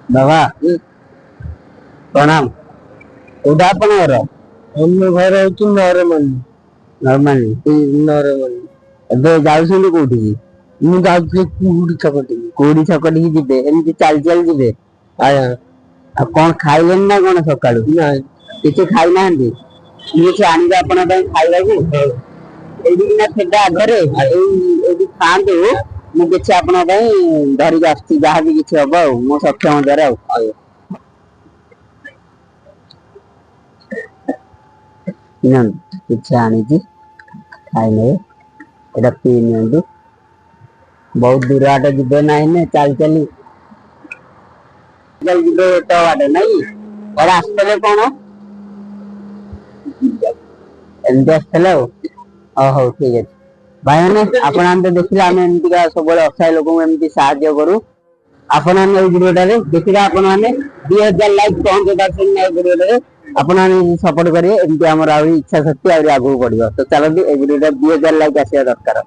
बाबा प्रणाम कोटा घर हम घर हूँ नरमाली ଏବେ ଯାଉଛନ୍ତି କୋଉଠିକି ମୁଁ ଯାଉଥିଲି କୋଉଠି ଛକଟିକି ଯିବେ ଏମିତି ଚାଲି ଚାଲି ଯିବେ ଆଉ କଣ ଖାଇଲେନି ନା କଣ ସକାଳୁ କିଛି ଖାଇନାହାନ୍ତି କିଛି ଆଣିବେ ଆପଣଙ୍କ ପାଇଁ ଖାଇବାକୁ ଏଇଠିକିନା ଠେଲା ଆଗରେ ଏଇଠି ଖାଆନ୍ତୁ ମୁଁ କିଛି ଆପଣଙ୍କ ପାଇଁ ଧରିକି ଆସୁଛି ଯାହା ବି କିଛି ହବ ଆଉ ମୋ ସକ୍ଷମ ଦ୍ୱାରା ଆଉ କିଛି ଆଣିଛି ଖାଇନେବେ ଏଇଟା ପିଇ ନିଅନ୍ତୁ बहुत दूर बाटे ଯିବେ ନାହିଁ ନା ଚାଲି ଚାଲି ଯିବେ ଏତେ ବାଟ ନାଇଁ ଆସିଥିଲେ କଣ ଏମିତି ଆସିଥିଲେ ଆଉ ହଉ ଠିକ ଅଛି ଭାଇମାନେ ଆପଣ ଆମେ ଦେଖିଲେ ଆମେ ଏମିତିକା ସବୁବେଳେ ଅସହାୟ ଲୋକଙ୍କୁ ଏମିତି ସାହାଯ୍ୟ କରୁ ଆପଣ ମାନେ ଏଇ ଭିଡିଓଟାରେ ଦେଖିଲେ ଆପଣ ମାନେ 2000 ଲାଇକ୍ ପହଞ୍ଚେଇ ପାରୁଛନ୍ତି ନା ଏଇ ଭିଡିଓଟାରେ ଆପଣ ମାନେ ସପୋର୍ଟ କରିବେ ଏମିତି ଆମର ଆହୁରି ଇଚ୍ଛା ଶକ୍ତି ଆହୁରି ଆଗକୁ ବଢିବ ତ ଚାଲନ୍ତୁ ଏଇ ଭିଡିଓଟା 2000 ଲାଇକ୍ ଆସିବା ଦରକାର।